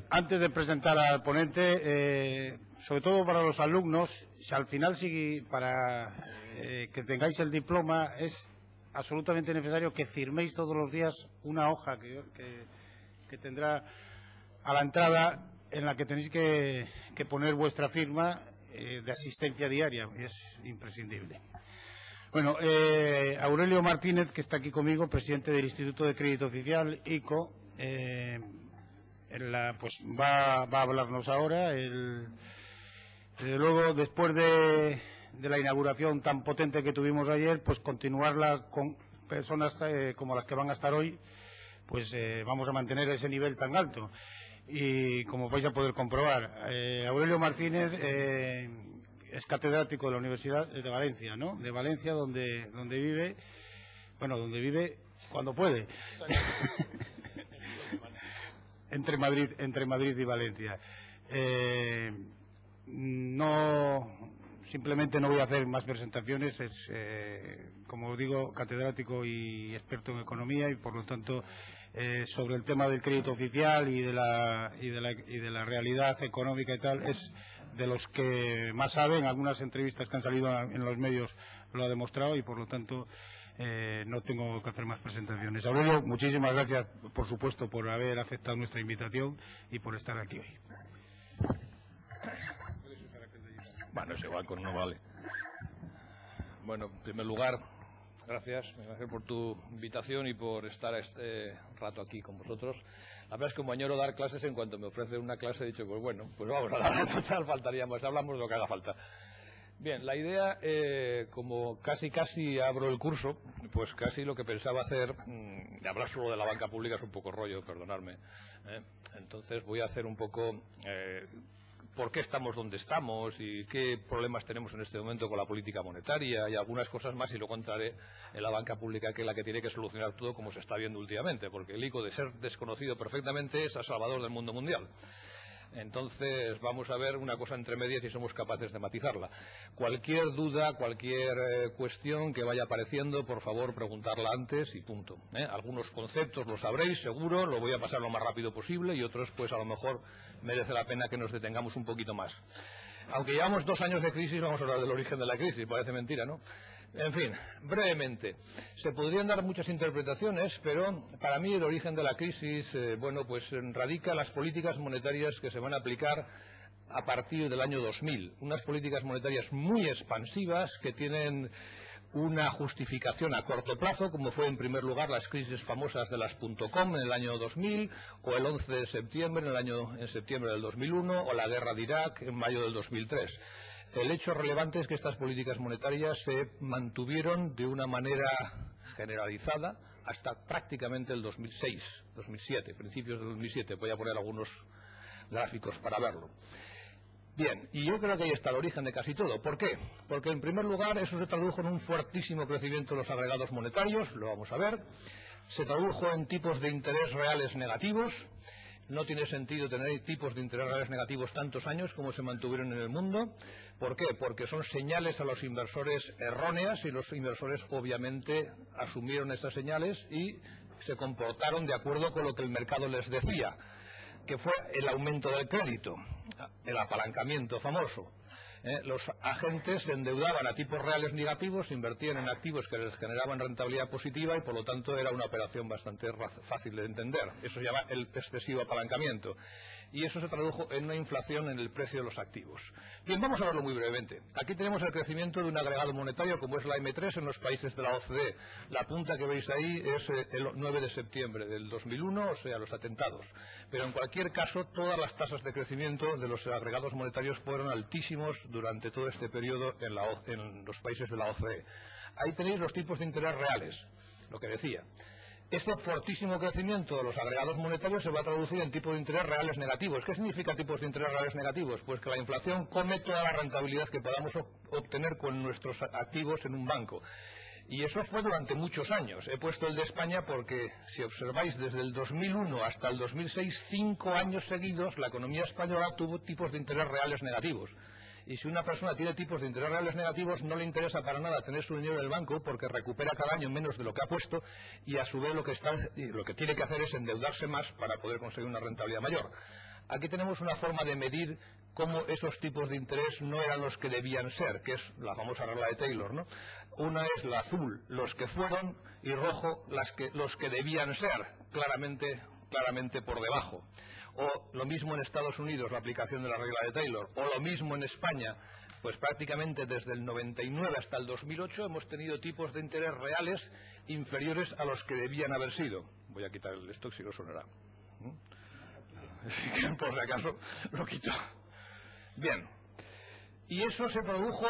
Antes de presentar al ponente, sobre todo para los alumnos, si al final para que tengáis el diploma es absolutamente necesario que firméis todos los días una hoja que tendrá a la entrada, en la que tenéis que poner vuestra firma de asistencia diaria. Es imprescindible. Bueno, Aurelio Martínez, que está aquí conmigo, presidente del Instituto de Crédito Oficial, ICO, pues va a hablarnos ahora. Desde luego, después de la inauguración tan potente que tuvimos ayer, pues continuarla con personas como las que van a estar hoy, pues vamos a mantener ese nivel tan alto. Y como vais a poder comprobar, Aurelio Martínez es catedrático de la Universidad de Valencia, ¿no? De Valencia, donde vive, cuando puede. entre Madrid y Valencia. Simplemente no voy a hacer más presentaciones. Es, como digo, catedrático y experto en economía, y por lo tanto sobre el tema del crédito oficial y de la realidad económica y tal, es de los que más saben. Algunas entrevistas que han salido en los medios lo ha demostrado, y por lo tanto no tengo que hacer más presentaciones. Aurelio, muchísimas gracias, por supuesto, por haber aceptado nuestra invitación y por estar aquí hoy. Bueno, es igual, con uno vale. Bueno, en primer lugar, gracias por tu invitación y por estar este rato aquí con vosotros. La verdad es que como añoro dar clases, en cuanto me ofrecen una clase he dicho, pues bueno, pues vamos a dar total, faltaría más, hablamos de lo que haga falta. Bien, la idea, como casi abro el curso, pues casi lo que pensaba hacer, hablar solo de la banca pública es un poco rollo, perdonadme. Entonces voy a hacer un poco por qué estamos donde estamos y qué problemas tenemos en este momento con la política monetaria y algunas cosas más, y luego entraré en la banca pública, que es la que tiene que solucionar todo, como se está viendo últimamente, porque el ICO, de ser desconocido perfectamente, es a salvador del mundo mundial. Entonces vamos a ver una cosa entre medias y somos capaces de matizarla. Cualquier duda, cualquier cuestión que vaya apareciendo, por favor preguntarla antes y punto. Algunos conceptos los sabréis seguro, lo voy a pasar lo más rápido posible, y otros pues a lo mejor merece la pena que nos detengamos un poquito más. Aunque llevamos 2 años de crisis, vamos a hablar del origen de la crisis, parece mentira, ¿no? En fin, brevemente, se podrían dar muchas interpretaciones, pero para mí el origen de la crisis, pues radica en las políticas monetarias que se van a aplicar a partir del año 2000. Unas políticas monetarias muy expansivas que tienen una justificación a corto plazo, como fue en primer lugar las crisis famosas de las .com en el año 2000, o el 11 de septiembre en septiembre del 2001, o la guerra de Irak en mayo del 2003. El hecho relevante es que estas políticas monetarias se mantuvieron de una manera generalizada hasta prácticamente el 2006, 2007, principios del 2007. Voy a poner algunos gráficos para verlo. Bien, y yo creo que ahí está el origen de casi todo. ¿Por qué? Porque en primer lugar eso se tradujo en un fuertísimo crecimiento de los agregados monetarios, lo vamos a ver. Se tradujo en tipos de interés reales negativos. No tiene sentido tener tipos de interés reales negativos tantos años como se mantuvieron en el mundo. ¿Por qué? Porque son señales a los inversores erróneas, y los inversores obviamente asumieron esas señales y se comportaron de acuerdo con lo que el mercado les decía, que fue el aumento del crédito, el apalancamiento famoso. Los agentes se endeudaban a tipos reales negativos, invertían en activos que les generaban rentabilidad positiva, y por lo tanto era una operación bastante fácil de entender. Eso se llama el excesivo apalancamiento. Y eso se tradujo en una inflación en el precio de los activos. Bien, vamos a verlo muy brevemente. Aquí tenemos el crecimiento de un agregado monetario como es la M3 en los países de la OCDE. La punta que veis ahí es el 9 de septiembre del 2001, o sea, los atentados. Pero en cualquier caso, todas las tasas de crecimiento de los agregados monetarios fueron altísimos durante todo este periodo en los países de la OCDE. Ahí tenéis los tipos de interés reales, lo que decía. Ese fortísimo crecimiento de los agregados monetarios se va a traducir en tipos de interés reales negativos. ¿Qué significa tipos de interés reales negativos? Pues que la inflación come toda la rentabilidad que podamos obtener con nuestros activos en un banco. Y eso fue durante muchos años. He puesto el de España porque, si observáis, desde el 2001 hasta el 2006, 5 años seguidos, la economía española tuvo tipos de interés reales negativos. Y si una persona tiene tipos de interés reales negativos, no le interesa para nada tener su dinero en el banco porque recupera cada año menos de lo que ha puesto y a su vez lo que tiene que hacer es endeudarse más para poder conseguir una rentabilidad mayor. Aquí tenemos una forma de medir cómo esos tipos de interés no eran los que debían ser, que es la famosa regla de Taylor, ¿no? Una es la azul, los que fueron, y rojo, los que debían ser, claramente por debajo. O lo mismo en Estados Unidos, la aplicación de la regla de Taylor, o lo mismo en España, pues prácticamente desde el 99 hasta el 2008 hemos tenido tipos de interés reales inferiores a los que debían haber sido. Voy a quitar el stock si no sonará. Por si acaso lo quito. Bien. Y eso se produjo...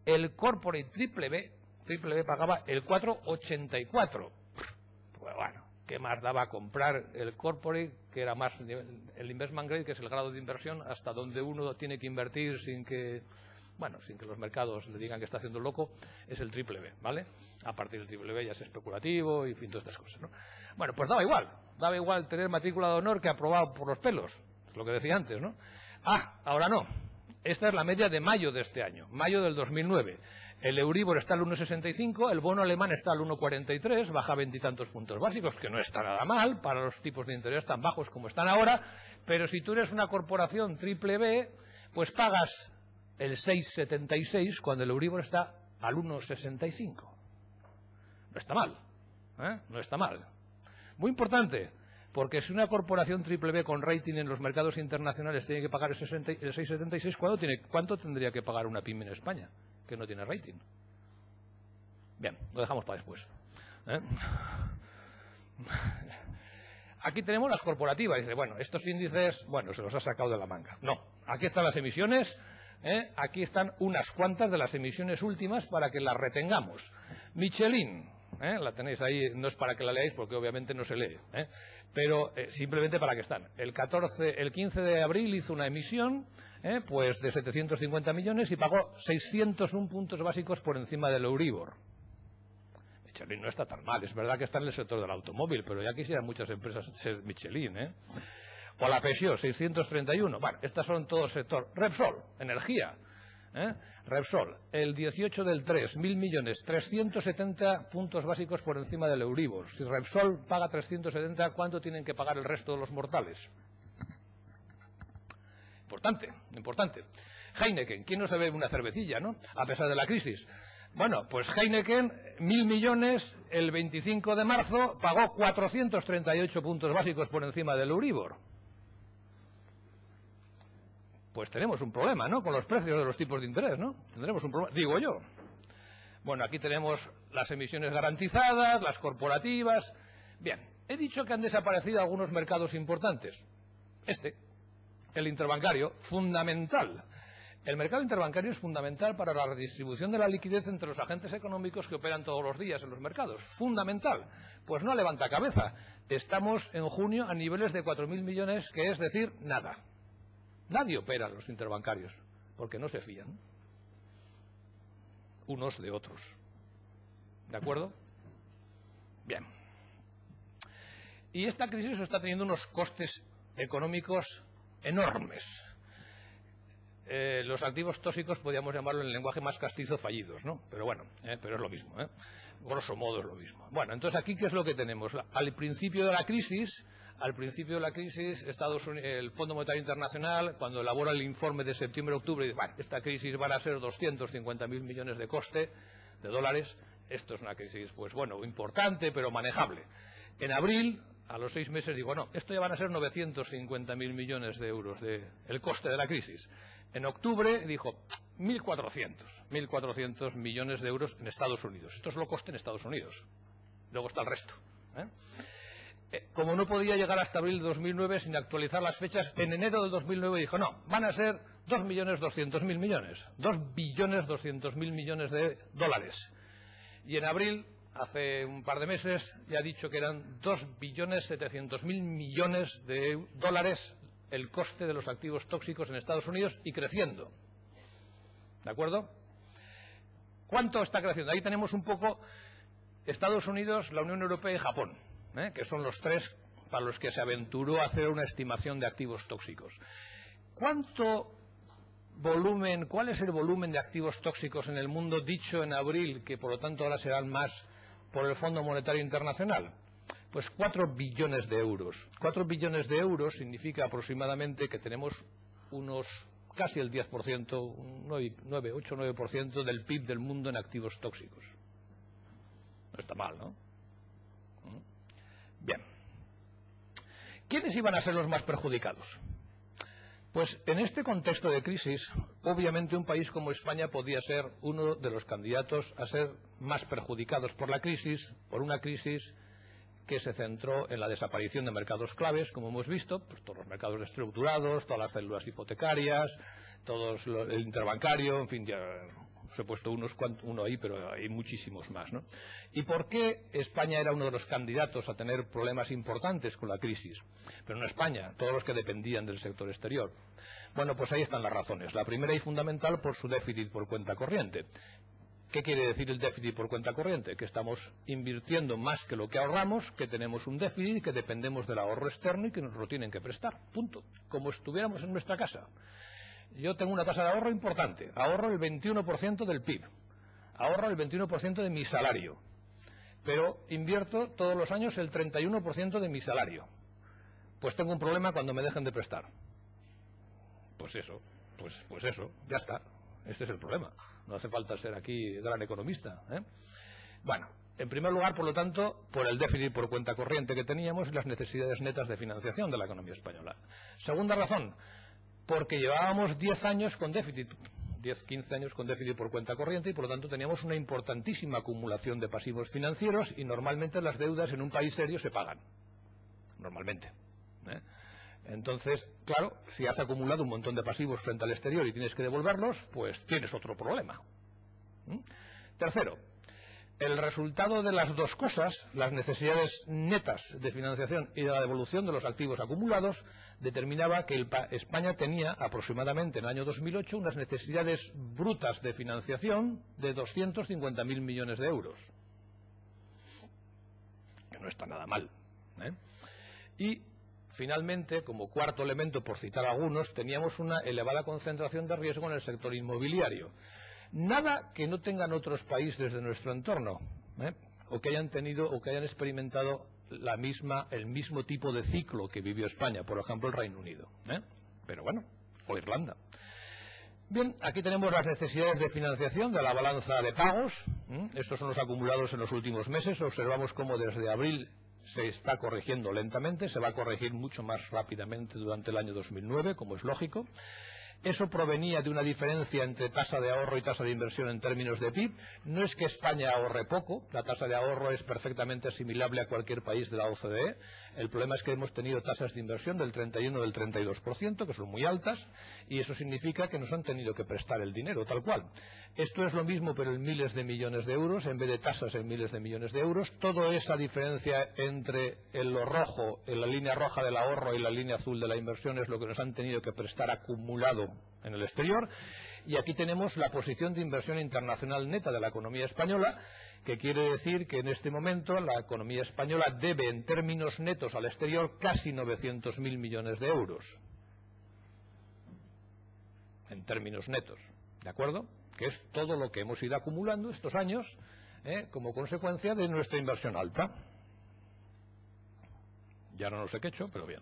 El corporate triple B pagaba el 4,84. Pues bueno, ¿qué más daba comprar el corporate, que era más el investment grade, que es el grado de inversión hasta donde uno tiene que invertir sin que los mercados le digan que está haciendo loco? Es el triple B, ¿vale? A partir del triple B ya es especulativo y en fin, todas estas cosas, ¿no? Bueno, pues daba igual tener matrícula de honor que aprobado por los pelos, es lo que decía antes, ¿no? Ahora no. Esta es la media de mayo de este año, mayo del 2009. El Euribor está al 1,65, el bono alemán está al 1,43, baja 20 y tantos puntos básicos, que no está nada mal para los tipos de interés tan bajos como están ahora, pero si tú eres una corporación triple B, pues pagas el 6,76 cuando el Euribor está al 1,65. No está mal, ¿eh? No está mal. Muy importante. Porque si una corporación triple B con rating en los mercados internacionales tiene que pagar el 6,76, ¿cuánto tendría que pagar una pyme en España que no tiene rating? Bien, lo dejamos para después, ¿eh? Aquí tenemos las corporativas. Dice, bueno, estos índices, se los ha sacado de la manga. No, aquí están las emisiones, aquí están unas cuantas de las emisiones últimas para que las retengamos. Michelin. La tenéis ahí, no es para que la leáis porque obviamente no se lee, pero simplemente para que están. El 15 de abril hizo una emisión pues de 750 millones y pagó 601 puntos básicos por encima del Euribor. Michelin no está tan mal, es verdad que está en el sector del automóvil, pero ya quisieran muchas empresas ser Michelin, O la Peugeot, 631. Bueno, estas son todo sector. Repsol, energía. Repsol, el 18 del 3, 1.000 millones, 370 puntos básicos por encima del Euribor. Si Repsol paga 370, ¿cuánto tienen que pagar el resto de los mortales? Importante. Heineken, ¿quién no se bebe una cervecilla, no? A pesar de la crisis. Bueno, pues Heineken, 1.000 millones, el 25 de marzo pagó 438 puntos básicos por encima del Euribor. Pues tenemos un problema, ¿no? Con los precios de los tipos de interés, ¿no? Tendremos un problema, digo yo. Bueno, aquí tenemos las emisiones garantizadas, las corporativas. Bien, he dicho que han desaparecido algunos mercados importantes. El interbancario, fundamental. El mercado interbancario es fundamental para la redistribución de la liquidez entre los agentes económicos que operan todos los días en los mercados. Fundamental. Pues no levanta cabeza. Estamos en junio a niveles de 4.000 millones, que es decir, nada. Nadie opera los interbancarios, porque no se fían unos de otros. ¿De acuerdo? Bien. Y esta crisis está teniendo unos costes económicos enormes. Los activos tóxicos podríamos llamarlo en el lenguaje más castizo fallidos, ¿no? Pero bueno, pero es lo mismo, grosso modo es lo mismo. Bueno, entonces aquí ¿qué es lo que tenemos? Al principio de la crisis, Estados Unidos, el Fondo Monetario Internacional, cuando elabora el informe de septiembre-octubre, dice, bueno, esta crisis van a ser 250.000 millones de coste de dólares. Esto es una crisis, pues bueno, importante, pero manejable. En abril, a los 6 meses, digo, no, esto ya van a ser 950.000 millones de euros el coste de la crisis. En octubre dijo 1.400 millones de euros en Estados Unidos. Esto es lo coste en Estados Unidos. Luego está el resto. Como no podía llegar hasta abril de 2009 sin actualizar las fechas, en enero del 2009 dijo, no, van a ser 2.200.000 millones. 2.200.000 millones de dólares. Y en abril, hace un par de meses, ya ha dicho que eran 2.700.000 millones de dólares el coste de los activos tóxicos en Estados Unidos y creciendo. ¿De acuerdo? ¿Cuánto está creciendo? Ahí tenemos un poco Estados Unidos, la Unión Europea y Japón, que son los tres para los que se aventuró a hacer una estimación de activos tóxicos. ¿Cuál es el volumen de activos tóxicos en el mundo dicho en abril, que por lo tanto ahora serán más por el Fondo Monetario Internacional? Pues 4 billones de euros. 4 billones de euros significa aproximadamente que tenemos casi el 10%, 8-9% del PIB del mundo en activos tóxicos. No está mal, ¿no? Bien. ¿Quiénes iban a ser los más perjudicados? Pues en este contexto de crisis, obviamente un país como España podía ser uno de los candidatos a ser más perjudicados por la crisis, por una crisis que se centró en la desaparición de mercados claves, como hemos visto, pues todos los mercados estructurados, todas las células hipotecarias, el interbancario, en fin, ya os he puesto uno ahí, pero hay muchísimos más, ¿no? ¿Y por qué España era uno de los candidatos a tener problemas importantes con la crisis? Pero no España, todos los que dependían del sector exterior. Bueno, pues ahí están las razones. La primera y fundamental por su déficit por cuenta corriente. ¿Qué quiere decir el déficit por cuenta corriente? Que estamos invirtiendo más que lo que ahorramos, que tenemos un déficit, que dependemos del ahorro externo y que nos lo tienen que prestar. Punto. Como estuviéramos en nuestra casa. Yo tengo una tasa de ahorro importante. Ahorro el 21% del PIB. Ahorro el 21% de mi salario. Pero invierto todos los años el 31% de mi salario. Pues tengo un problema cuando me dejen de prestar. Pues eso, ya está. Este es el problema. No hace falta ser aquí gran economista, Bueno, en primer lugar, por lo tanto, por el déficit por cuenta corriente que teníamos y las necesidades netas de financiación de la economía española. Segunda razón, porque llevábamos 10 años con déficit, 10-15 años con déficit por cuenta corriente y por lo tanto teníamos una importantísima acumulación de pasivos financieros y normalmente las deudas en un país serio se pagan. Normalmente. Entonces, claro, si has acumulado un montón de pasivos frente al exterior y tienes que devolverlos, pues tienes otro problema. Tercero, el resultado de las dos cosas, las necesidades netas de financiación y de la devolución de los activos acumulados, determinaba que España tenía aproximadamente en el año 2008 unas necesidades brutas de financiación de 250.000 millones de euros. Que no está nada mal. Y finalmente, como cuarto elemento, por citar algunos, teníamos una elevada concentración de riesgo en el sector inmobiliario. Nada que no tengan otros países de nuestro entorno, o que hayan tenido o que hayan experimentado el mismo tipo de ciclo que vivió España, por ejemplo el Reino Unido. Pero bueno, o Irlanda. Bien, aquí tenemos las necesidades de financiación de la balanza de pagos. Estos son los acumulados en los últimos meses. Observamos cómo desde abril se está corrigiendo lentamente, se va a corregir mucho más rápidamente durante el año 2009, como es lógico. Eso provenía de una diferencia entre tasa de ahorro y tasa de inversión en términos de PIB. No es que España ahorre poco, la tasa de ahorro es perfectamente asimilable a cualquier país de la OCDE. El problema es que hemos tenido tasas de inversión del 31 o del 32%, que son muy altas, y eso significa que nos han tenido que prestar el dinero, tal cual. Esto es lo mismo, pero en miles de millones de euros, en vez de tasas en miles de millones de euros. Toda esa diferencia entre lo rojo, en la línea roja del ahorro y la línea azul de la inversión es lo que nos han tenido que prestar acumulado en el exterior. Y aquí tenemos la posición de inversión internacional neta de la economía española, que quiere decir que en este momento la economía española debe en términos netos al exterior casi 900.000 millones de euros. en términos netos, ¿de acuerdo? Que es todo lo que hemos ido acumulando estos años como consecuencia de nuestra inversión alta. Ya no sé qué he hecho, pero bien.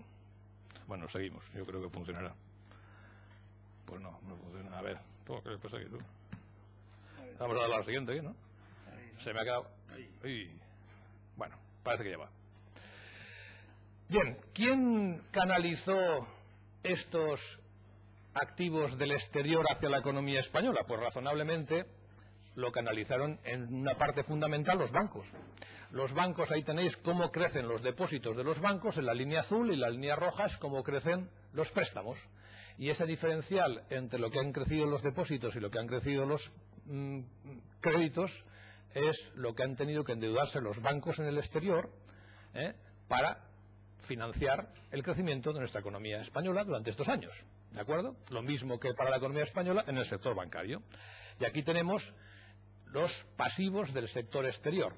Bueno, seguimos, yo creo que funcionará. Pues no funciona. A ver, ¿qué le pasa aquí tú? Vamos a dar la siguiente, ¿no? Se me ha quedado... Bueno, parece que ya va. Bien, ¿quién canalizó estos activos del exterior hacia la economía española? Pues razonablemente lo canalizaron en una parte fundamental los bancos. Los bancos, ahí tenéis cómo crecen los depósitos de los bancos, en la línea azul, y la línea roja es cómo crecen los préstamos. Y ese diferencial entre lo que han crecido los depósitos y lo que han crecido los créditos es lo que han tenido que endeudarse los bancos en el exterior para financiar el crecimiento de nuestra economía española durante estos años, ¿de acuerdo? Lo mismo que para la economía española en el sector bancario. Y aquí tenemos los pasivos del sector exterior.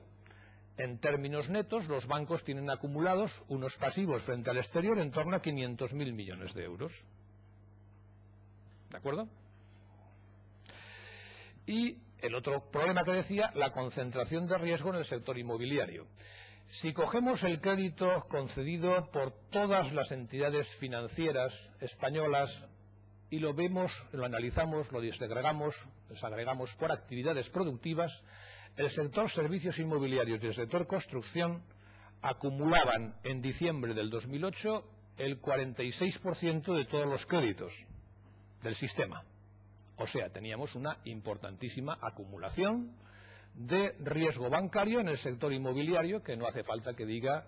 En términos netos, los bancos tienen acumulados unos pasivos frente al exterior en torno a 500.000 millones de euros. ¿De acuerdo? Y el otro problema que decía, la concentración de riesgo en el sector inmobiliario. Si cogemos el crédito concedido por todas las entidades financieras españolas y lo vemos, lo analizamos, lo desagregamos por actividades productivas, el sector servicios inmobiliarios y el sector construcción acumulaban en diciembre del 2008 el 46% de todos los créditos del sistema. O sea, teníamos una importantísima acumulación de riesgo bancario en el sector inmobiliario, que no hace falta que diga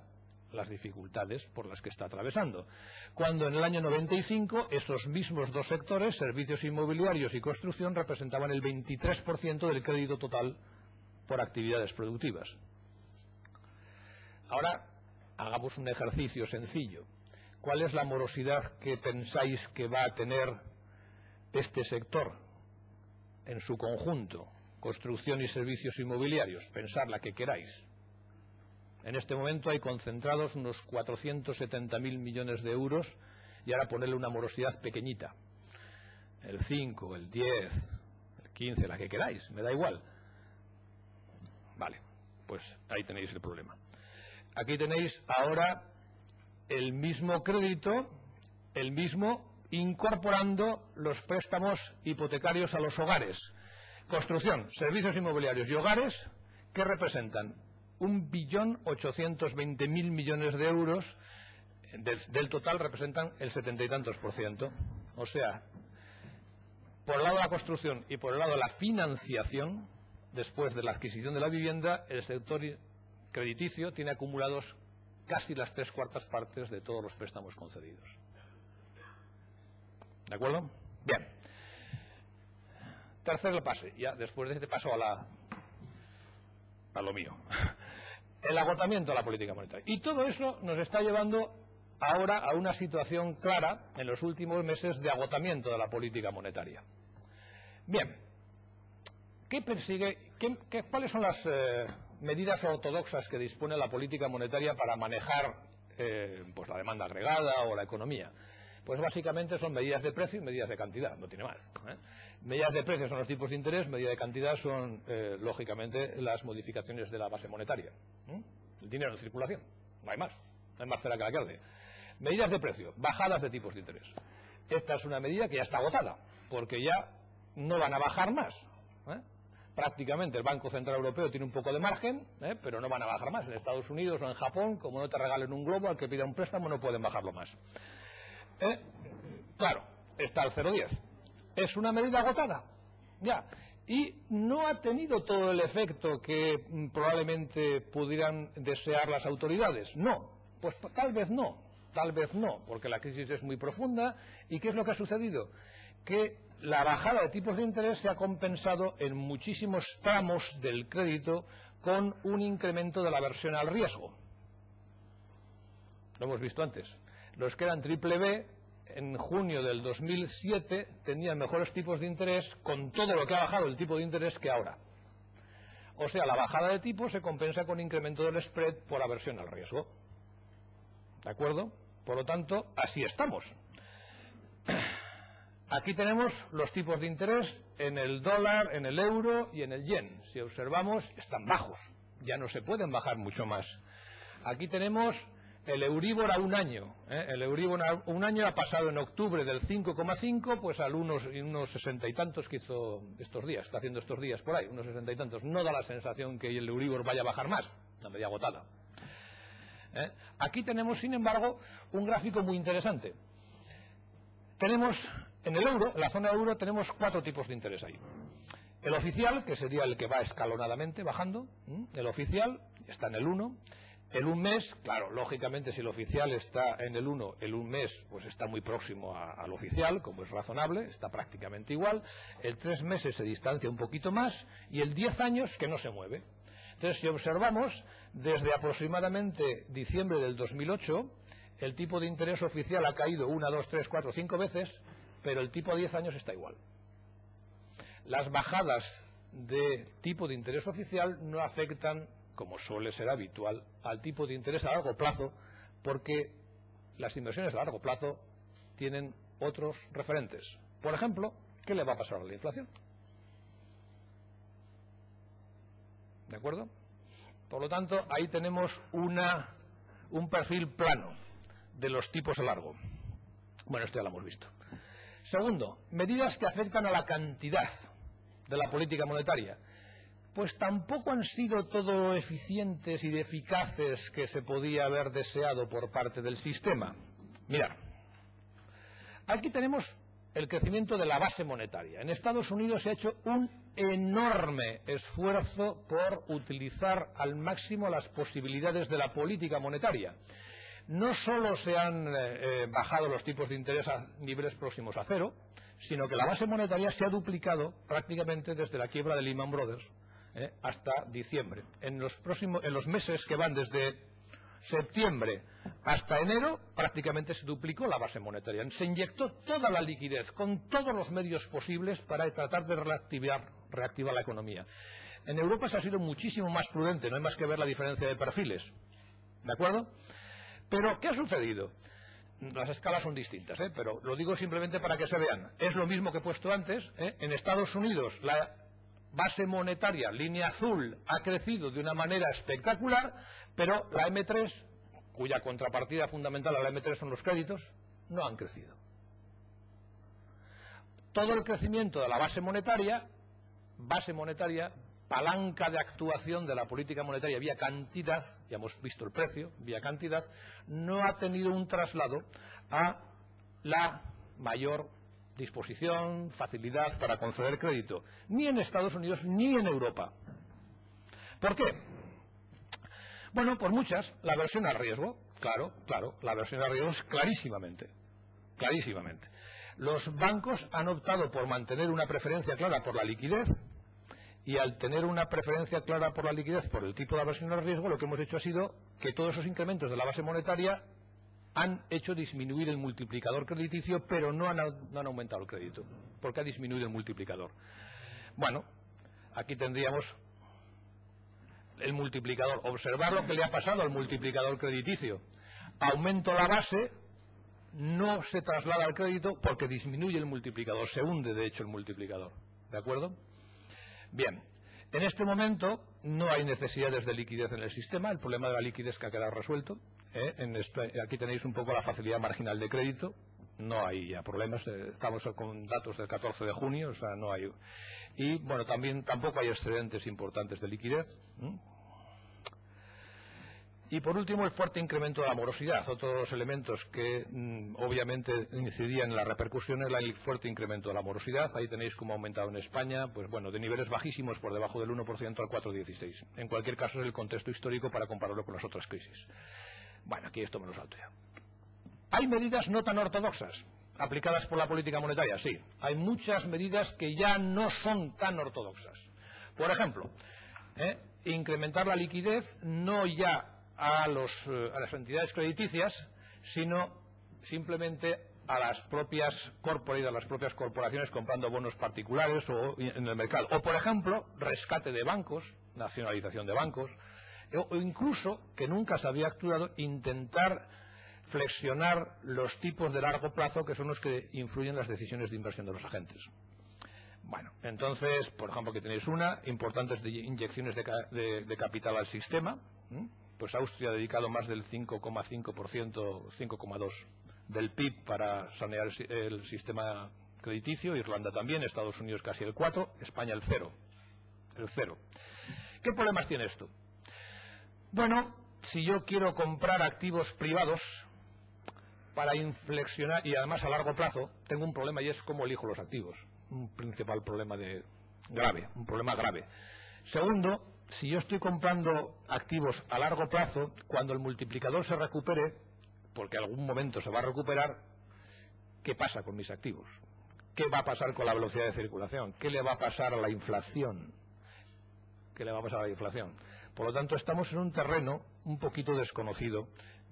las dificultades por las que está atravesando. Cuando en el año 95 esos mismos dos sectores, servicios inmobiliarios y construcción, representaban el 23% del crédito total por actividades productivas. Ahora, hagamos un ejercicio sencillo. ¿Cuál es la morosidad que pensáis que va a tener este sector en su conjunto? Construcción y servicios inmobiliarios, pensad la que queráis. En este momento hay concentrados unos 470.000 millones de euros y ahora ponerle una morosidad pequeñita. El 5, el 10, el 15, la que queráis, me da igual. Vale, pues ahí tenéis el problema. Aquí tenéis ahora el mismo crédito, el mismo incorporando los préstamos hipotecarios a los hogares. Construcción, servicios inmobiliarios y hogares, que representan 1.820.000 millones de euros, del total representan el 70 y tantos %. O sea, por el lado de la construcción y por el lado de la financiación, después de la adquisición de la vivienda, el sector crediticio tiene acumulados casi las 3/4 partes de todos los préstamos concedidos. ¿De acuerdo? Bien. Tercer pase, ya después de este paso a lo mío. El agotamiento de la política monetaria. Y todo eso nos está llevando ahora a una situación clara en los últimos meses de agotamiento de la política monetaria. Bien, ¿qué persigue? ¿Cuáles son las medidas ortodoxas que dispone la política monetaria para manejar pues la demanda agregada o la economía? Pues básicamente son medidas de precio y medidas de cantidad, no tiene más. Medidas de precio son los tipos de interés, medidas de cantidad son, lógicamente, las modificaciones de la base monetaria. El dinero en circulación, no hay más cera que la que arde. Medidas de precio, bajadas de tipos de interés. Esta es una medida que ya está agotada, porque ya no van a bajar más. Prácticamente el Banco Central Europeo tiene un poco de margen, pero no van a bajar más. En Estados Unidos o en Japón, como no te regalen un globo, al que pida un préstamo no pueden bajarlo más. Claro, está al 0,10. ¿Es una medida agotada? Ya. Y no ha tenido todo el efecto que probablemente pudieran desear las autoridades. No. Pues tal vez no, porque la crisis es muy profunda. ¿Y qué es lo que ha sucedido? Que la bajada de tipos de interés se ha compensado en muchísimos tramos del crédito con un incremento de la aversión al riesgo. Lo hemos visto antes. Los que eran triple B, en junio del 2007, tenían mejores tipos de interés con todo lo que ha bajado el tipo de interés que ahora. O sea, la bajada de tipos se compensa con incremento del spread por aversión al riesgo. ¿De acuerdo? Por lo tanto, así estamos. Aquí tenemos los tipos de interés en el dólar, en el euro y en el yen. Si observamos, están bajos, ya no se pueden bajar mucho más. Aquí tenemos el Euribor a un año. El Euribor a un año ha pasado en octubre del 5,5 pues al unos 60 y tantos que hizo estos días, está haciendo estos días por ahí, unos 60 y tantos. No da la sensación que el Euribor vaya a bajar más, la media agotada. Aquí tenemos, sin embargo, un gráfico muy interesante. Tenemos en el euro, en la zona euro, tenemos 4 tipos de interés ahí. El oficial, que sería el que va escalonadamente bajando, el oficial está en el 1. El un mes, claro, lógicamente si el oficial está en el 1, el un mes pues está muy próximo al oficial, como es razonable, está prácticamente igual. El 3 meses se distancia un poquito más y el 10 años que no se mueve. Entonces, si observamos, desde aproximadamente diciembre del 2008, el tipo de interés oficial ha caído 1, 2, 3, 4, 5 veces, pero el tipo a 10 años está igual. Las bajadas de tipo de interés oficial no afectan, como suele ser habitual, al tipo de interés a largo plazo, porque las inversiones a largo plazo tienen otros referentes. Por ejemplo, ¿qué le va a pasar a la inflación? ¿De acuerdo? Por lo tanto, ahí tenemos un perfil plano de los tipos a largo. Bueno, esto ya lo hemos visto. Segundo, medidas que afectan a la cantidad de la política monetaria. Pues tampoco han sido todo eficientes y eficaces que se podía haber deseado por parte del sistema. Mirad, aquí tenemos el crecimiento de la base monetaria. En Estados Unidos se ha hecho un enorme esfuerzo por utilizar al máximo las posibilidades de la política monetaria. No solo se han bajado los tipos de interés a niveles próximos a cero, sino que la base monetaria se ha duplicado prácticamente desde la quiebra de Lehman Brothers hasta diciembre. En los meses que van desde septiembre hasta enero, prácticamente se duplicó la base monetaria. Se inyectó toda la liquidez con todos los medios posibles para tratar de reactivar la economía. En Europa se ha sido muchísimo más prudente, no hay más que ver la diferencia de perfiles. ¿De acuerdo? Pero, ¿qué ha sucedido? Las escalas son distintas, pero lo digo simplemente para que se vean. Es lo mismo que he puesto antes. En Estados Unidos la base monetaria, línea azul, ha crecido de una manera espectacular, pero la M3, cuya contrapartida fundamental a la M3 son los créditos, no han crecido. Todo el crecimiento de la base monetaria, palanca de actuación de la política monetaria vía cantidad, ya hemos visto el precio, vía cantidad, no ha tenido un traslado a la mayor disposición, facilidad para conceder crédito, ni en Estados Unidos ni en Europa. ¿Por qué? Bueno, por muchas. La aversión al riesgo, claro, la aversión al riesgo es clarísimamente. Los bancos han optado por mantener una preferencia clara por la liquidez, y al tener una preferencia clara por la liquidez, por el tipo de aversión al riesgo, lo que hemos hecho ha sido que todos esos incrementos de la base monetaria han hecho disminuir el multiplicador crediticio, pero no han aumentado el crédito, porque ha disminuido el multiplicador. Bueno, aquí tendríamos el multiplicador. Observar lo que le ha pasado al multiplicador crediticio. Aumento la base, no se traslada al crédito porque disminuye el multiplicador, se hunde de hecho el multiplicador. ¿De acuerdo? Bien, en este momento no hay necesidades de liquidez en el sistema, el problema de la liquidez que ha quedado resuelto. Aquí tenéis un poco la facilidad marginal de crédito, no hay ya problemas, estamos con datos del 14 de junio, o sea, no hay. Y bueno, tampoco hay excedentes importantes de liquidez. Y por último, el fuerte incremento de la morosidad. Otro de los elementos que obviamente incidían en la repercusión era el fuerte incremento de la morosidad. Ahí tenéis cómo ha aumentado en España, pues bueno, de niveles bajísimos por debajo del 1% al 4,16. En cualquier caso es el contexto histórico para compararlo con las otras crisis. Bueno, aquí esto me lo salto ya. Hay medidas no tan ortodoxas aplicadas por la política monetaria, sí. Hay muchas medidas que ya no son tan ortodoxas. Por ejemplo, incrementar la liquidez no ya a las entidades crediticias, sino simplemente a las propias corporaciones comprando bonos particulares o en el mercado. O, por ejemplo, rescate de bancos, nacionalización de bancos, o incluso, que nunca se había actuado, intentar flexionar los tipos de largo plazo que son los que influyen en las decisiones de inversión de los agentes. Bueno, entonces, por ejemplo, que tenéis importantes inyecciones de capital al sistema. Pues Austria ha dedicado más del 5,5%, 5,2% del PIB para sanear el sistema crediticio, Irlanda también, Estados Unidos casi el 4%, España el 0%. El 0%. ¿Qué problemas tiene esto? Bueno, si yo quiero comprar activos privados para inflexionar y además a largo plazo, tengo un problema y es cómo elijo los activos. Un principal problema un problema grave. Segundo, si yo estoy comprando activos a largo plazo, cuando el multiplicador se recupere, porque en algún momento se va a recuperar, ¿qué pasa con mis activos? ¿Qué va a pasar con la velocidad de circulación? ¿Qué le va a pasar a la inflación? ¿Qué le va a pasar a la inflación? Por lo tanto, estamos en un terreno un poquito desconocido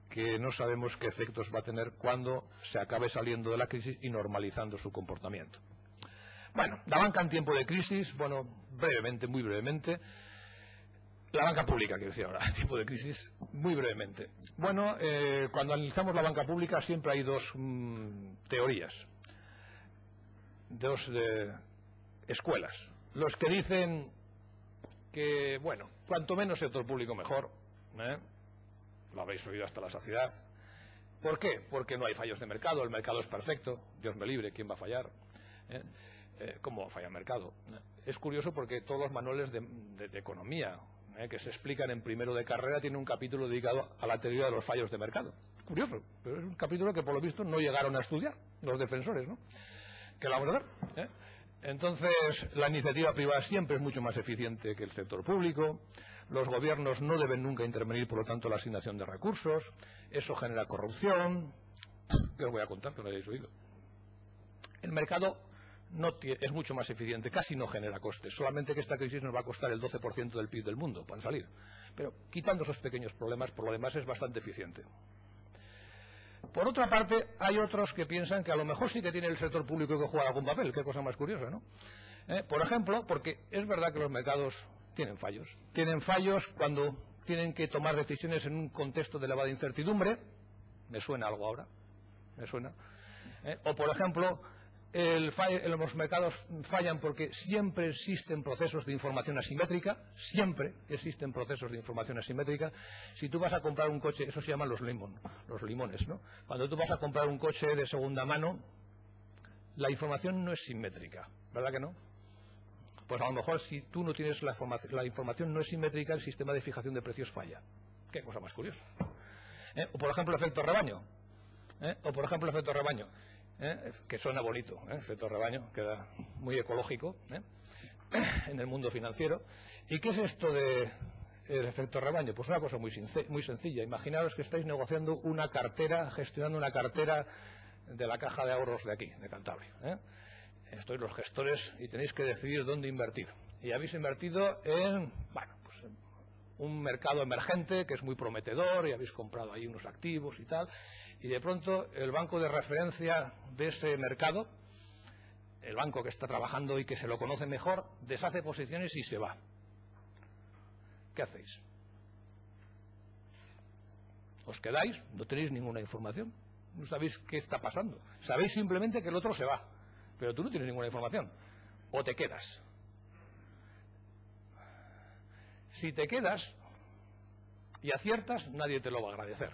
que no sabemos qué efectos va a tener cuando se acabe saliendo de la crisis y normalizando su comportamiento. Bueno, la banca en tiempo de crisis, bueno, brevemente, muy brevemente. La banca pública, quiero decir ahora, en tiempo de crisis, muy brevemente. Bueno, cuando analizamos la banca pública siempre hay dos teorías, dos escuelas. Los que dicen que, bueno, cuanto menos sector público mejor, lo habéis oído hasta la saciedad. ¿Por qué? Porque no hay fallos de mercado, el mercado es perfecto, Dios me libre, ¿quién va a fallar? ¿Cómo falla el mercado? Es curioso porque todos los manuales de economía que se explican en primero de carrera tienen un capítulo dedicado a la teoría de los fallos de mercado. Curioso, pero es un capítulo que por lo visto no llegaron a estudiar los defensores, ¿no? ¿Qué la vamos a hacer? Entonces, la iniciativa privada siempre es mucho más eficiente que el sector público. Los gobiernos no deben nunca intervenir, por lo tanto, en la asignación de recursos. Eso genera corrupción. ¿Qué os voy a contar que no hayáis oído? El mercado es mucho más eficiente, casi no genera costes, solamente que esta crisis nos va a costar el 12% del PIB del mundo para salir. Pero quitando esos pequeños problemas, por lo demás es bastante eficiente. Por otra parte, hay otros que piensan que a lo mejor sí que tiene el sector público que juega algún papel, qué cosa más curiosa, ¿no? Por ejemplo, porque es verdad que los mercados tienen fallos. Tienen fallos cuando tienen que tomar decisiones en un contexto de elevada incertidumbre. ¿Me suena algo ahora? ¿Me suena? O, por ejemplo, los mercados fallan porque siempre existen procesos de información asimétrica, siempre existen procesos de información asimétrica. Si tú vas a comprar un coche, eso se llaman los limones, ¿no? Cuando tú vas a comprar un coche de segunda mano, la información no es simétrica, ¿verdad que no? Pues a lo mejor si tú no tienes la información no es simétrica, el sistema de fijación de precios falla. Qué cosa más curiosa. O por ejemplo, efecto rebaño. Que suena bonito, efecto rebaño, queda muy ecológico en el mundo financiero. ¿Y qué es esto del efecto rebaño? Pues una cosa muy sencilla. Imaginaros que estáis negociando una cartera, gestionando una cartera de la Caja de Ahorros de aquí, de Cantabria. Estáis los gestores y tenéis que decidir dónde invertir. Y habéis invertido en, un mercado emergente que es muy prometedor y habéis comprado ahí unos activos y tal. Y de pronto el banco de referencia de ese mercado, el banco que está trabajando y que se lo conoce mejor, deshace posiciones y se va. ¿Qué hacéis? ¿Os quedáis? No tenéis ninguna información. No sabéis qué está pasando. Sabéis simplemente que el otro se va, pero tú no tienes ninguna información. O te quedas. Si te quedas y aciertas, nadie te lo va a agradecer.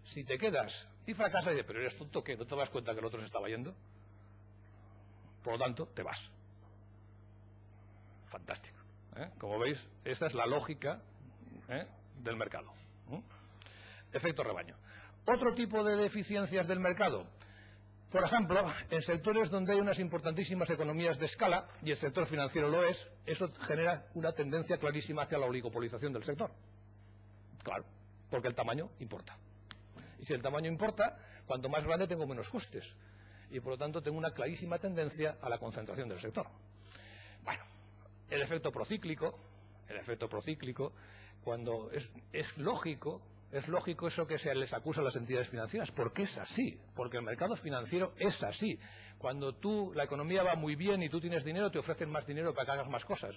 Si te quedas y fracasas, pero eres tonto, ¿qué? ¿No te das cuenta que el otro se estaba yendo? Por lo tanto, te vas. Fantástico. Como veis, esa es la lógica del mercado. Efecto rebaño. Otro tipo de deficiencias del mercado. Por ejemplo, en sectores donde hay unas importantísimas economías de escala, y el sector financiero lo es, eso genera una tendencia clarísima hacia la oligopolización del sector. Claro, porque el tamaño importa. Y si el tamaño importa, cuanto más grande tengo menos costes. Y por lo tanto tengo una clarísima tendencia a la concentración del sector. Bueno, el efecto procíclico, cuando es lógico eso que se les acusa a las entidades financieras, porque es así, porque el mercado financiero es así. Cuando la economía va muy bien y tú tienes dinero, te ofrecen más dinero para que hagas más cosas.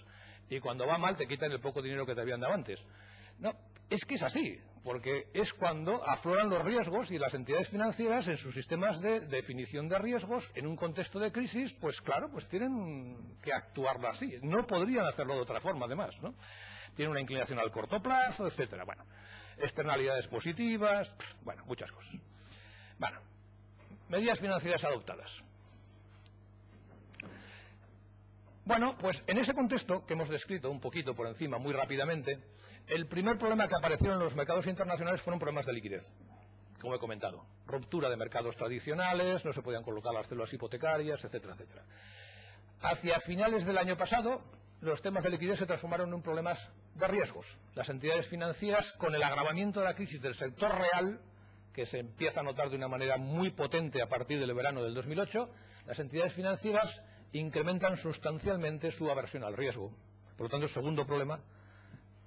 Y cuando va mal, te quitan el poco dinero que te habían dado antes. No, es que es así, porque es cuando afloran los riesgos y las entidades financieras en sus sistemas de definición de riesgos en un contexto de crisis, pues claro, pues tienen que actuarlo así. No podrían hacerlo de otra forma, además, ¿no? Tienen una inclinación al corto plazo, etcétera. Bueno, externalidades positivas, bueno, muchas cosas. Bueno, medidas financieras adoptadas. Bueno, pues en ese contexto que hemos descrito un poquito por encima, muy rápidamente, el primer problema que apareció en los mercados internacionales fueron problemas de liquidez, como he comentado. Ruptura de mercados tradicionales, no se podían colocar las células hipotecarias, etcétera, etcétera. Hacia finales del año pasado, los temas de liquidez se transformaron en problemas de riesgos. Las entidades financieras, con el agravamiento de la crisis del sector real, que se empieza a notar de una manera muy potente a partir del verano del 2008, las entidades financieras incrementan sustancialmente su aversión al riesgo. Por lo tanto, el segundo problema,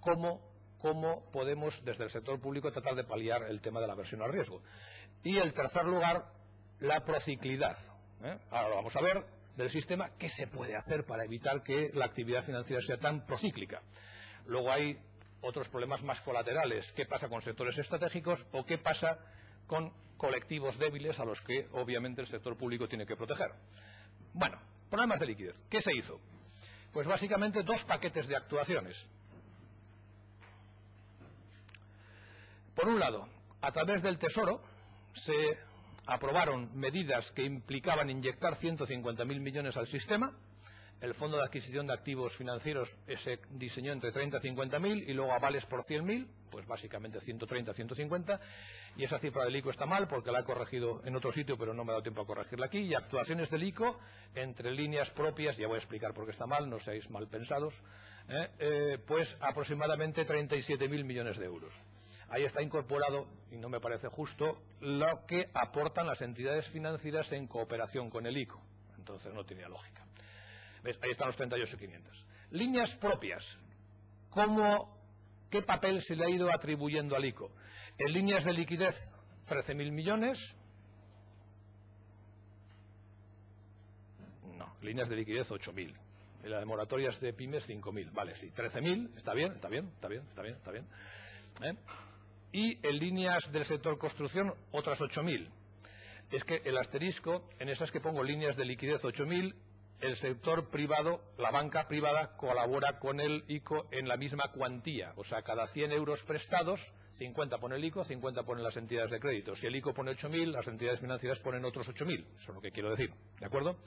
¿cómo podemos desde el sector público tratar de paliar el tema de la aversión al riesgo? Y el tercer lugar, la prociclidad. Ahora vamos a ver del sistema qué se puede hacer para evitar que la actividad financiera sea tan procíclica. Luego hay otros problemas más colaterales. ¿Qué pasa con sectores estratégicos o qué pasa con colectivos débiles a los que obviamente el sector público tiene que proteger? Bueno, problemas de liquidez. ¿Qué se hizo? Pues básicamente dos paquetes de actuaciones. Por un lado, a través del Tesoro se aprobaron medidas que implicaban inyectar 150.000 millones al sistema. El Fondo de Adquisición de Activos Financieros se diseñó entre 30 y 50.000 y luego avales por 100.000, pues básicamente 130, 150. Y esa cifra del ICO está mal porque la he corregido en otro sitio, pero no me ha dado tiempo a corregirla aquí. Y actuaciones del ICO entre líneas propias, ya voy a explicar por qué está mal, no seáis mal pensados, pues aproximadamente 37.000 millones de euros. Ahí está incorporado, y no me parece justo, lo que aportan las entidades financieras en cooperación con el ICO. Entonces no tenía lógica. ¿Ves? Ahí están los 38.500. Líneas propias. ¿Qué papel se le ha ido atribuyendo al ICO? En líneas de liquidez, 13.000 millones. No, líneas de liquidez, 8.000. En la de moratorias de pymes, 5.000. Vale, sí, 13.000, está bien. Y en líneas del sector construcción, otras 8.000. Es que el asterisco, en esas que pongo líneas de liquidez 8.000, el sector privado, la banca privada, colabora con el ICO en la misma cuantía. O sea, cada 100 euros prestados, 50 pone el ICO, 50 ponen las entidades de crédito. Si el ICO pone 8.000, las entidades financieras ponen otros 8.000. Eso es lo que quiero decir. ¿De acuerdo?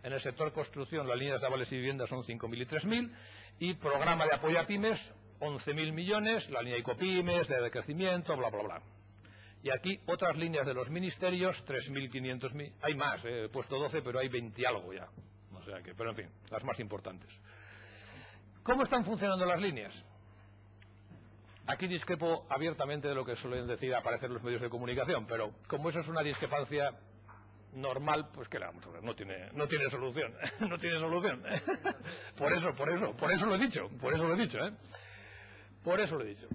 En el sector construcción, las líneas de avales y viviendas son 5.000 y 3.000. Y programa de apoyo a pymes, 11.000 millones, la línea ICOPymes, de crecimiento, bla, bla, bla. Y aquí otras líneas de los ministerios, 3.500.000. Hay más, he puesto 12, pero hay 20 y algo ya. O sea que, pero en fin, las más importantes. ¿Cómo están funcionando las líneas? Aquí discrepo abiertamente de lo que suelen decir aparecer los medios de comunicación, pero como eso es una discrepancia normal, pues que la vamos a ver, no tiene solución, no tiene solución. Por eso lo he dicho, Por eso lo he dicho.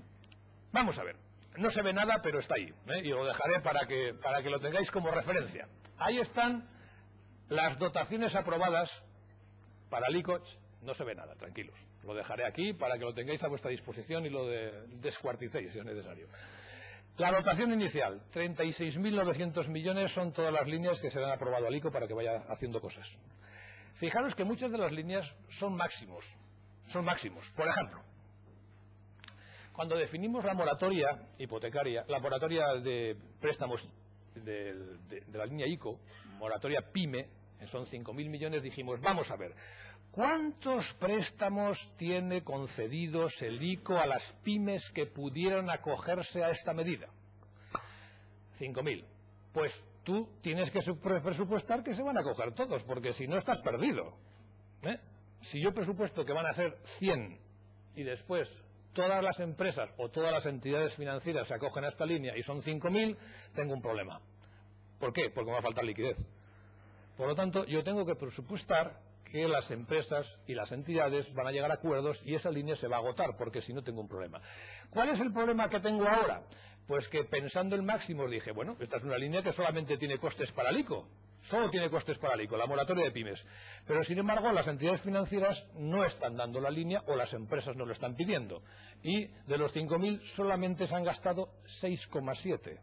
Vamos a ver, no se ve nada, pero está ahí, y lo dejaré para que lo tengáis como referencia. Ahí están las dotaciones aprobadas para el ICO. No se ve nada, tranquilos. Lo dejaré aquí para que lo tengáis a vuestra disposición y lo descuarticéis si es necesario. La dotación inicial, 36.900 millones, son todas las líneas que se le han aprobado al ICO para que vaya haciendo cosas. Fijaros que muchas de las líneas son máximos. Por ejemplo, cuando definimos la moratoria hipotecaria, la moratoria de préstamos de la línea ICO, moratoria PYME, son 5.000 millones, dijimos, vamos a ver, ¿cuántos préstamos tiene concedidos el ICO a las pymes que pudieran acogerse a esta medida? 5.000. Pues tú tienes que presupuestar que se van a acoger todos, porque si no estás perdido. Si yo presupuesto que van a ser 100 y después todas las empresas o todas las entidades financieras se acogen a esta línea y son 5.000, tengo un problema. ¿Por qué? Porque me va a faltar liquidez. Por lo tanto, yo tengo que presupuestar que las empresas y las entidades van a llegar a acuerdos y esa línea se va a agotar, porque si no tengo un problema. ¿Cuál es el problema que tengo ahora? Pues que pensando en máximos dije, bueno, esta es una línea que solamente tiene costes para el ICO. Solo tiene costes para el ICO, la moratoria de pymes. Pero, sin embargo, las entidades financieras no están dando la línea o las empresas no lo están pidiendo. Y de los 5.000 solamente se han gastado 6,7.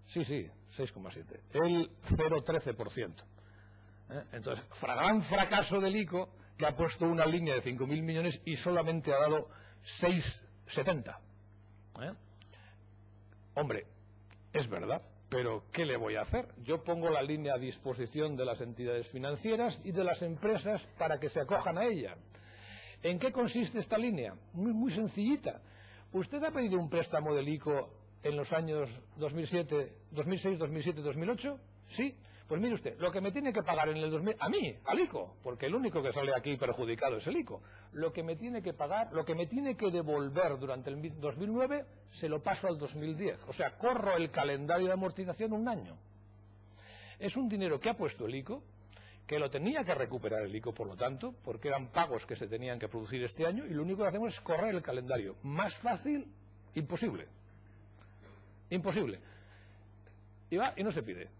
Sí, 6,7. El 0,13%. Entonces, gran fracaso del ICO, que ha puesto una línea de 5.000 millones y solamente ha dado 6,70. Hombre, es verdad. Pero, ¿qué le voy a hacer? Yo pongo la línea a disposición de las entidades financieras y de las empresas para que se acojan a ella. ¿En qué consiste esta línea? Muy sencillita. ¿Usted ha pedido un préstamo del ICO en los años 2006, 2007, 2008? ¿Sí? Pues mire usted, lo que me tiene que pagar en el 2000, a mí, al ICO, porque el único que sale aquí perjudicado es el ICO, lo que me tiene que pagar, lo que me tiene que devolver durante el 2009, se lo paso al 2010. O sea, corro el calendario de amortización un año. Es un dinero que ha puesto el ICO, que lo tenía que recuperar el ICO, por lo tanto, porque eran pagos que se tenían que producir este año, y lo único que hacemos es correr el calendario. Más fácil, imposible. Imposible. Y va y no se pide.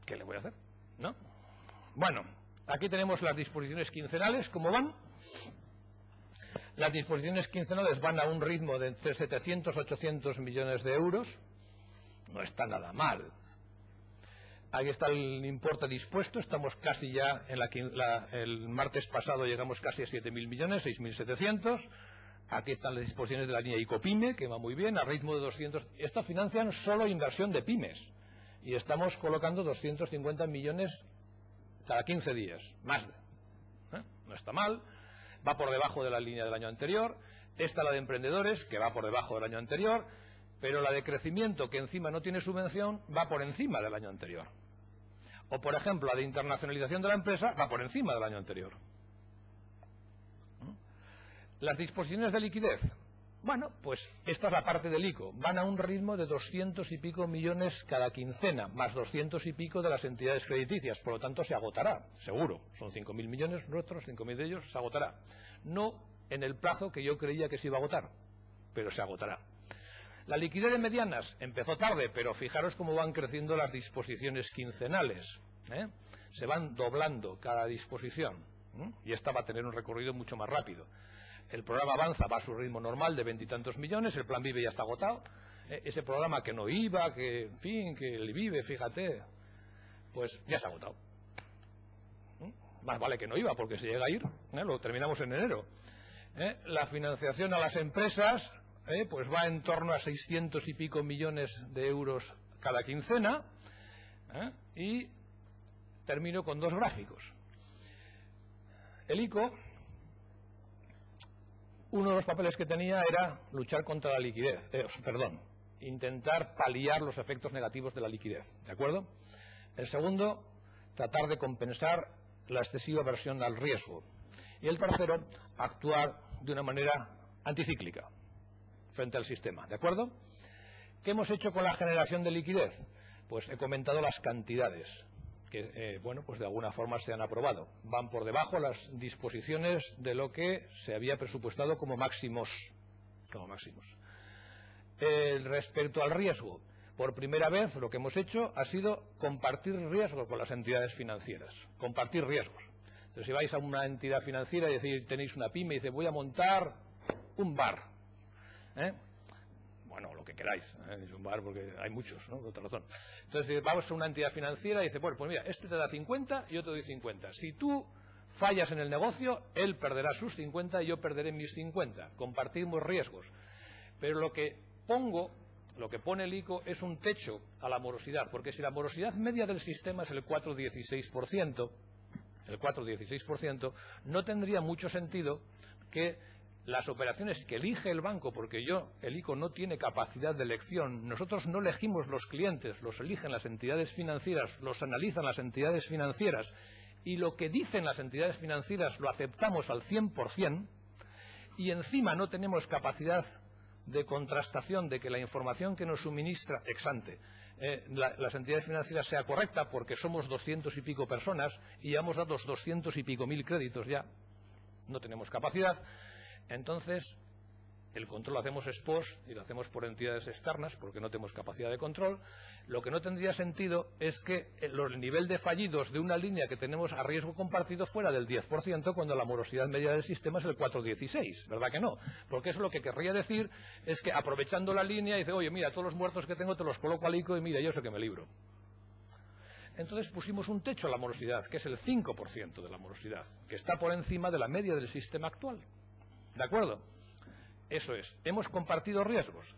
¿Qué le voy a hacer? ¿No? Bueno, aquí tenemos las disposiciones quincenales, ¿cómo van? Las disposiciones quincenales van a un ritmo de entre 700 y 800 millones de euros. No está nada mal. Aquí está el importe dispuesto, estamos casi ya, el martes pasado llegamos casi a 7.000 millones, 6.700. Aquí están las disposiciones de la línea ICOPYME, que va muy bien, a ritmo de 200. Esto financian solo inversión de pymes. Y estamos colocando 250 millones cada 15 días, más de. No está mal, va por debajo de la línea del año anterior. Esta la de emprendedores, que va por debajo del año anterior, pero la de crecimiento, que encima no tiene subvención, va por encima del año anterior. O, por ejemplo, la de internacionalización de la empresa va por encima del año anterior. Las disposiciones de liquidez. Bueno, pues esta es la parte del ICO. Van a un ritmo de 200 y pico millones cada quincena, más 200 y pico de las entidades crediticias. Por lo tanto, se agotará, seguro. Son 5.000 millones nuestros, 5.000 de ellos, se agotará. No en el plazo que yo creía que se iba a agotar, pero se agotará. La liquidez de medianas empezó tarde, pero fijaros cómo van creciendo las disposiciones quincenales. Se van doblando cada disposición. Y esta va a tener un recorrido mucho más rápido. El programa Avanza va a su ritmo normal de 20 y tantos millones, el plan Vive ya está agotado. Ese programa que no iba, que, en fin, que el Vive, fíjate, pues ya se ha agotado. Más vale que no iba, porque se llega a ir, lo terminamos en enero. La financiación a las empresas, pues va en torno a 600 y pico millones de euros cada quincena. Y termino con dos gráficos. El ICO, uno de los papeles que tenía era luchar contra la liquidez, intentar paliar los efectos negativos de la liquidez, ¿de acuerdo? El segundo, tratar de compensar la excesiva aversión al riesgo. Y el tercero, actuar de una manera anticíclica frente al sistema, ¿de acuerdo? ¿Qué hemos hecho con la generación de liquidez? Pues he comentado las cantidades que, pues de alguna forma se han aprobado. Van por debajo las disposiciones de lo que se había presupuestado como máximos. Respecto al riesgo, por primera vez lo que hemos hecho ha sido compartir riesgos con las entidades financieras. Compartir riesgos. Entonces, si vais a una entidad financiera y decís, tenéis una pyme y dice, voy a montar un bar. Bueno, lo que queráis, un bar porque hay muchos, ¿no? Por otra razón. Entonces, vamos a una entidad financiera y dice, bueno, pues mira, este te da 50 y yo te doy 50. Si tú fallas en el negocio, él perderá sus 50 y yo perderé mis 50. Compartimos riesgos. Pero lo que pone el ICO es un techo a la morosidad, porque si la morosidad media del sistema es el 4,16%, no tendría mucho sentido que las operaciones que elige el banco, porque el ICO no tiene capacidad de elección, nosotros no elegimos los clientes, los eligen las entidades financieras, los analizan las entidades financieras, y lo que dicen las entidades financieras lo aceptamos al 100%, y encima no tenemos capacidad de contrastación de que la información que nos suministra ex ante las entidades financieras sea correcta, porque somos 200 y pico personas y ya hemos dado 200 y pico mil créditos ya, no tenemos capacidad. Entonces, El control lo hacemos ex post y lo hacemos por entidades externas porque no tenemos capacidad de control. Lo que no tendría sentido es que el nivel de fallidos de una línea que tenemos a riesgo compartido fuera del 10% cuando la morosidad media del sistema es el 4,16. ¿Verdad que no? Porque eso lo que querría decir es que aprovechando la línea dice, oye, mira, todos los muertos que tengo te los coloco al ICO y mira, yo sé que me libro. Entonces pusimos un techo a la morosidad, que es el 5% de la morosidad, que está por encima de la media del sistema actual. ¿De acuerdo? Eso es, hemos compartido riesgos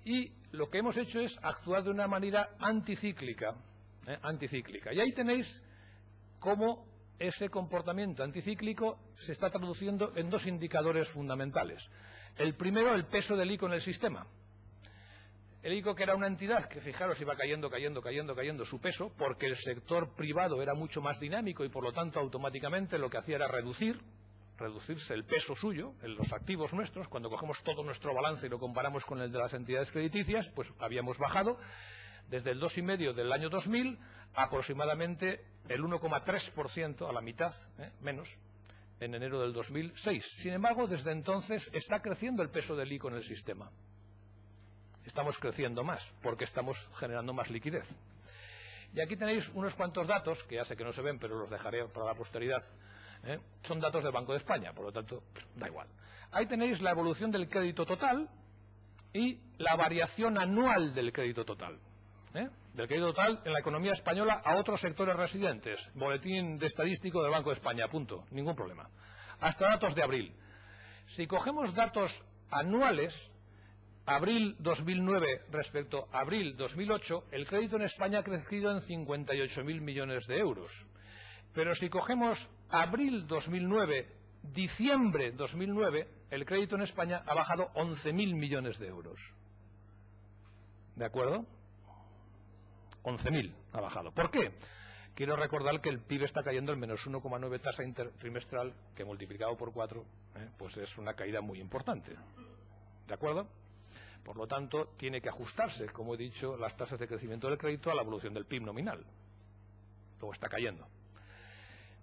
y lo que hemos hecho es actuar de una manera anticíclica. Y ahí tenéis cómo ese comportamiento anticíclico se está traduciendo en dos indicadores fundamentales. El primero, el peso del ICO en el sistema. El ICO, que era una entidad que, fijaros, iba cayendo su peso, porque el sector privado era mucho más dinámico y, por lo tanto, automáticamente lo que hacía era reducirse el peso suyo en los activos nuestros. Cuando cogemos todo nuestro balance y lo comparamos con el de las entidades crediticias, pues habíamos bajado desde el 2,5% del año 2000 a aproximadamente el 1,3%, a la mitad, menos, en enero del 2006. Sin embargo, desde entonces está creciendo el peso del ICO en el sistema. Estamos creciendo más porque estamos generando más liquidez. Y aquí tenéis unos cuantos datos, que ya sé que no se ven, pero los dejaré para la posteridad. Son datos del Banco de España, por lo tanto, da igual. Ahí tenéis la evolución del crédito total y la variación anual del crédito total. Del crédito total en la economía española a otros sectores residentes. Boletín de estadístico del Banco de España, punto. Ningún problema. Hasta datos de abril. Si cogemos datos anuales, abril 2009 respecto a abril 2008, el crédito en España ha crecido en 58.000 millones de euros. Pero si cogemos abril 2009, diciembre 2009, el crédito en España ha bajado 11.000 millones de euros. ¿De acuerdo? 11.000 ha bajado. ¿Por qué? Quiero recordar que el PIB está cayendo en menos 1,9 tasa trimestral, que multiplicado por 4, pues es una caída muy importante. ¿De acuerdo? Por lo tanto, tiene que ajustarse, como he dicho, las tasas de crecimiento del crédito a la evolución del PIB nominal. Luego está cayendo.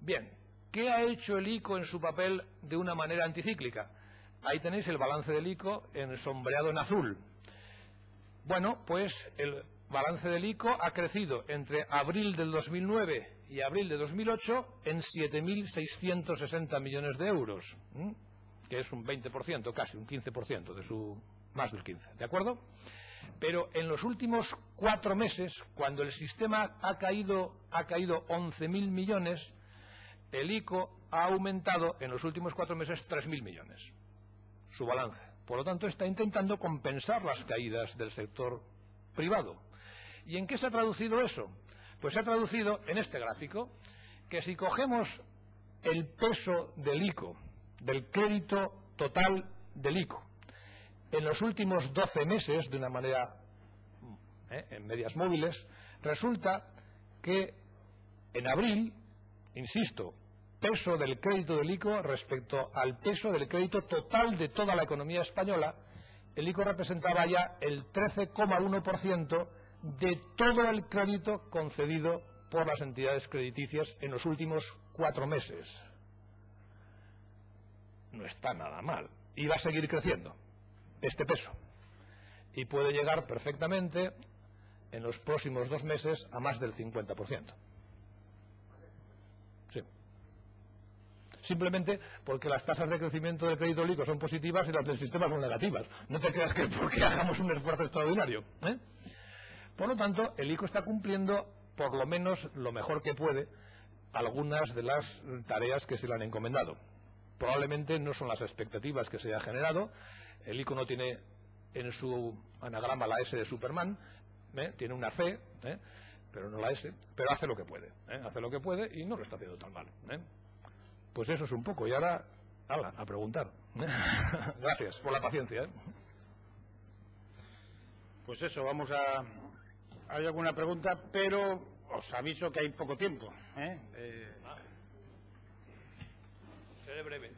Bien, ¿qué ha hecho el ICO en su papel de una manera anticíclica? Ahí tenéis el balance del ICO sombreado en azul. Bueno, pues el balance del ICO ha crecido entre abril del 2009 y abril de 2008 en 7.660 millones de euros, que es un 20%, casi un 15% de su... más del 15%, ¿de acuerdo? Pero en los últimos 4 meses, cuando el sistema ha caído 11.000 millones, el ICO ha aumentado en los últimos 4 meses 3.000 millones, su balance. Por lo tanto, está intentando compensar las caídas del sector privado. ¿Y en qué se ha traducido eso? Pues se ha traducido en este gráfico, que si cogemos el peso del ICO, del crédito total del ICO, en los últimos 12 meses, de una manera en medias móviles, resulta que en abril, insisto, peso del crédito del ICO respecto al peso del crédito total de toda la economía española, el ICO representaba ya el 13,1% de todo el crédito concedido por las entidades crediticias en los últimos 4 meses. No está nada mal. Y va a seguir creciendo este peso. Y puede llegar perfectamente en los próximos 2 meses a más del 50%. Sí. Simplemente porque las tasas de crecimiento del crédito ICO son positivas y las del sistema son negativas. No te creas que es porque hagamos un esfuerzo extraordinario. Por lo tanto, el ICO está cumpliendo, por lo menos lo mejor que puede, algunas de las tareas que se le han encomendado. Probablemente no son las expectativas que se ha generado. El ICO no tiene en su anagrama la S de Superman, tiene una C, pero no la S, pero hace lo que puede, hace lo que puede y no lo está haciendo tan mal. Pues eso es un poco, y ahora, a preguntar. Gracias por la paciencia. Pues eso, vamos a... Hay alguna pregunta, pero os aviso que hay poco tiempo. Seré breve.